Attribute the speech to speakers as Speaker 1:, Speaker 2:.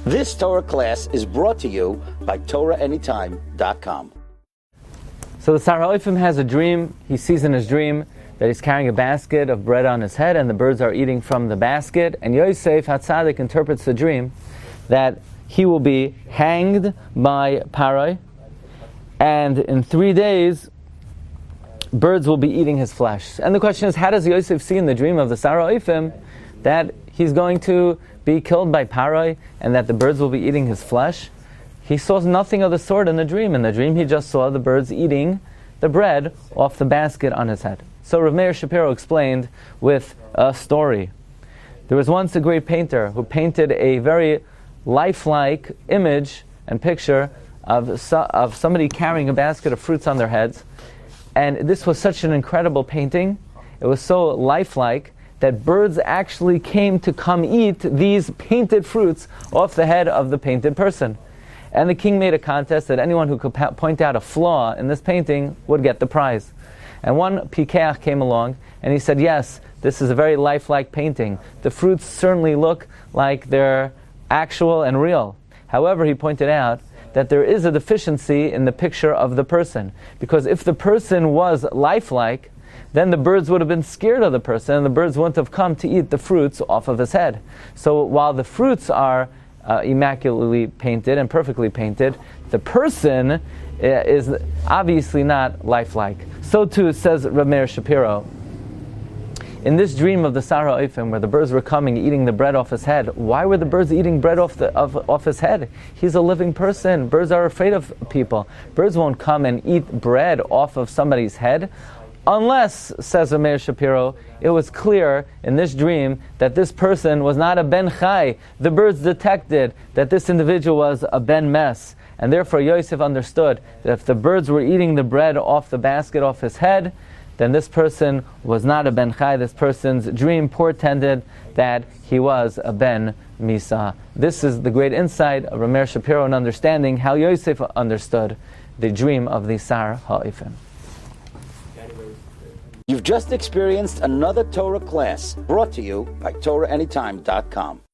Speaker 1: This Torah class is brought to you by TorahAnytime.com.
Speaker 2: So the Sar HaOfim has a dream. He sees in his dream that he's carrying a basket of bread on his head and the birds are eating from the basket. And Yosef HaTzadik interprets the dream that he will be hanged by Paroi, and in 3 days birds will be eating his flesh. And the question is, how does Yosef see in the dream of the Sar HaOfim that he's going to be killed by Paroi and that the birds will be eating his flesh? He saw nothing of the sort in the dream. In the dream he just saw the birds eating the bread off the basket on his head. So Rabbi Meir Shapiro explained with a story. There was once a great painter who painted a very lifelike image and picture of somebody carrying a basket of fruits on their heads. And this was such an incredible painting. It was so lifelike that birds actually came to come eat these painted fruits off the head of the painted person. And the king made a contest that anyone who could point out a flaw in this painting would get the prize. And one pikeach came along and he said, yes, this is a very lifelike painting. The fruits certainly look like they're actual and real. However, he pointed out that there is a deficiency in the picture of the person. Because if the person was lifelike, then the birds would have been scared of the person and the birds wouldn't have come to eat the fruits off of his head. So while the fruits are immaculately painted and perfectly painted, the person is obviously not lifelike. So too says Rabbi Meir Shapiro. In this dream of the Sar HaOfim, where the birds were coming, eating the bread off his head, why were the birds eating bread off his head? He's a living person. Birds are afraid of people. Birds won't come and eat bread off of somebody's head, unless, says Rabbi Meir Shapiro, it was clear in this dream that this person was not a ben chai. The birds detected that this individual was a ben mes, and therefore Yosef understood that if the birds were eating the bread off the basket off his head, then this person was not a ben chai. This person's dream portended that he was a ben misa. This is the great insight of Rabbi Meir Shapiro in understanding how Yosef understood the dream of the Sar HaOfim.
Speaker 1: You've just experienced another Torah class brought to you by TorahAnytime.com.